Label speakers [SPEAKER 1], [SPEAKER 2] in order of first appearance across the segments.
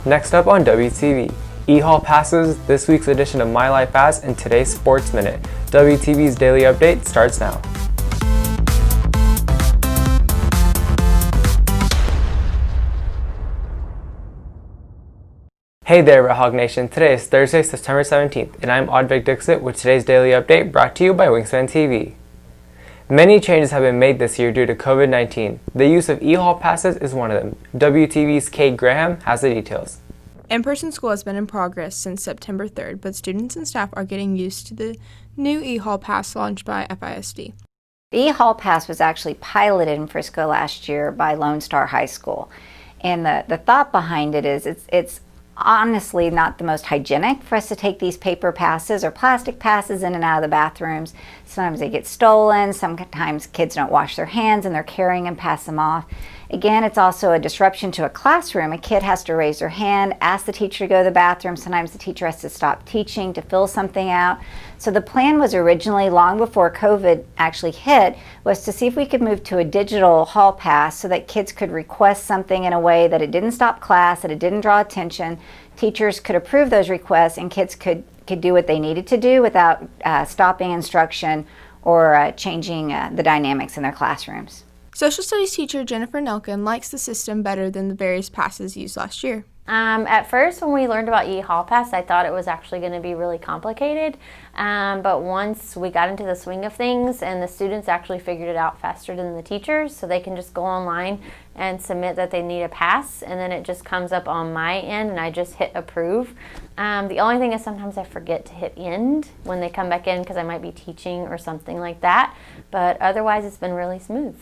[SPEAKER 1] Next up on WTV, EHall Passes, this week's edition of My Life As, and today's Sports Minute. WTV's daily update starts now. Hey there, Red Hawk Nation. Today is Thursday, September 17th, and I'm Advik Dixit with today's daily update brought to you by Wingspan TV. Many changes have been made this year due to COVID-19. The use of EHall Passes is one of them. WTV's Kate Graham has the details.
[SPEAKER 2] In-person school has been in progress since September 3rd, but students and staff are getting used to the new EHall Pass launched by FISD.
[SPEAKER 3] The EHall Pass was actually piloted in Frisco last year by Lone Star High School. And the thought behind it is it's honestly not the most hygienic for us to take these paper passes or plastic passes in and out of the bathrooms. Sometimes they get stolen, sometimes kids don't wash their hands and they're carrying and pass them off. Again, it's also a disruption to a classroom. A kid has to raise their hand, ask the teacher to go to the bathroom. Sometimes the teacher has to stop teaching to fill something out. So the plan was originally, long before COVID actually hit, was to see if we could move to a digital hall pass so that kids could request something in a way that it didn't stop class, that it didn't draw attention. Teachers could approve those requests and kids could do what they needed to do without stopping instruction or changing the dynamics in their classrooms.
[SPEAKER 2] Social studies teacher Jennifer Nelkin likes the system better than the various passes used last year.
[SPEAKER 4] At first, when we learned about EHall Pass, I thought it was actually going to be really complicated. But once we got into the swing of things and the students actually figured it out faster than the teachers, so they can just go online and submit that they need a pass, and then it just comes up on my end and I just hit approve. The only thing is sometimes I forget to hit end when they come back in because I might be teaching or something like that. But otherwise, it's been really smooth.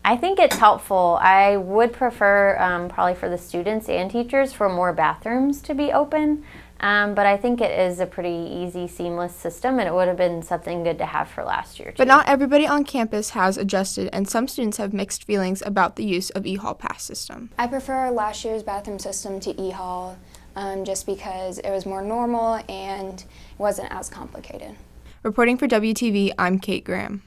[SPEAKER 4] I think it's helpful. I would prefer probably for the students and teachers for more bathrooms to be open, but I think it is a pretty easy, seamless system, and it would have been something good to have for last year too.
[SPEAKER 2] But not everybody on campus has adjusted, and some students have mixed feelings about the use of EHall Pass system.
[SPEAKER 5] I prefer last year's bathroom system to EHall just because it was more normal and it wasn't as complicated.
[SPEAKER 2] Reporting for WTV, I'm Kate Graham.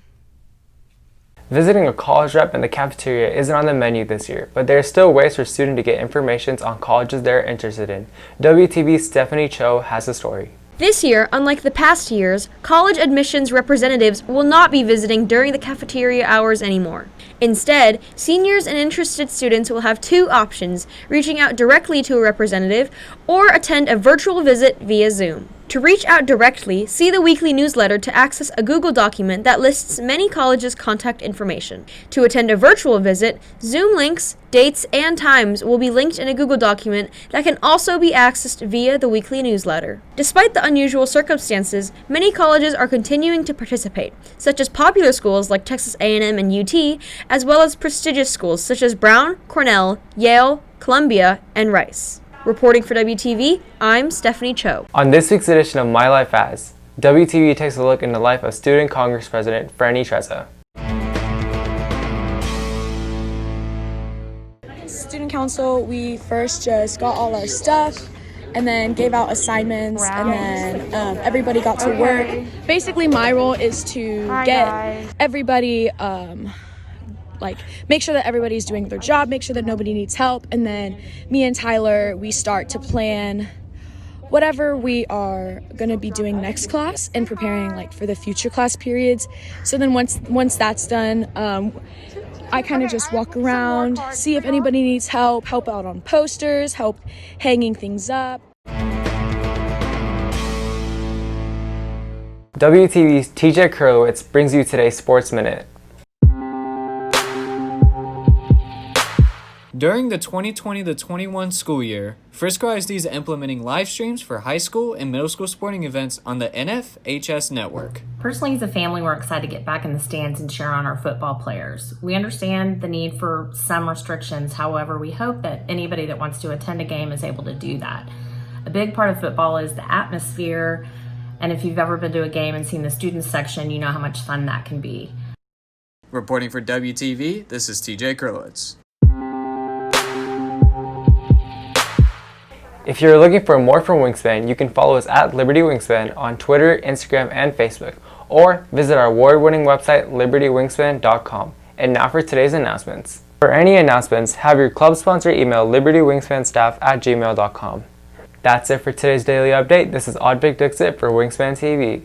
[SPEAKER 1] Visiting a college rep in the cafeteria isn't on the menu this year, but there are still ways for students to get information on colleges they're interested in. WTV's Stephanie Cho has the story.
[SPEAKER 6] This year, unlike the past years, college admissions representatives will not be visiting during the cafeteria hours anymore. Instead, seniors and interested students will have two options: reaching out directly to a representative or attend a virtual visit via Zoom. To reach out directly, see the weekly newsletter to access a Google document that lists many colleges' contact information. To attend a virtual visit, Zoom links, dates, and times will be linked in a Google document that can also be accessed via the weekly newsletter. Despite the unusual circumstances, many colleges are continuing to participate, such as popular schools like Texas A&M and UT, as well as prestigious schools such as Brown, Cornell, Yale, Columbia, and Rice. Reporting for WTV, I'm Stephanie Cho.
[SPEAKER 1] On this week's edition of My Life As, WTV takes a look into the life of Student Congress President Franny Trezza.
[SPEAKER 7] Student Council, we first just got all our stuff and then gave out assignments and then everybody got to work. Basically, my role is to get everybody make sure that everybody's doing their job, make sure that nobody needs help, and then me and Tyler, we start to plan whatever we are going to be doing next class and preparing for the future class periods. So then once that's done, I kind of just walk around, see if anybody needs help out on posters, help hanging things up.
[SPEAKER 1] WTV's TJ Kurlowitz brings you today's Sports Minute.
[SPEAKER 8] During the 2020-21 school year, Frisco ISD is implementing live streams for high school and middle school sporting events on the NFHS network.
[SPEAKER 9] Personally, as a family, we're excited to get back in the stands and cheer on our football players. We understand the need for some restrictions. However, we hope that anybody that wants to attend a game is able to do that. A big part of football is the atmosphere, and if you've ever been to a game and seen the students section, you know how much fun that can be.
[SPEAKER 8] Reporting for WTV, this is TJ Kurlowitz.
[SPEAKER 1] If you're looking for more from Wingspan, you can follow us at Liberty Wingspan on Twitter, Instagram, and Facebook, or visit our award-winning website, libertywingspan.com. And now for today's announcements. For any announcements, have your club sponsor email libertywingspanstaff@gmail.com. That's it for today's daily update. This is Advik Dixit for Wingspan TV.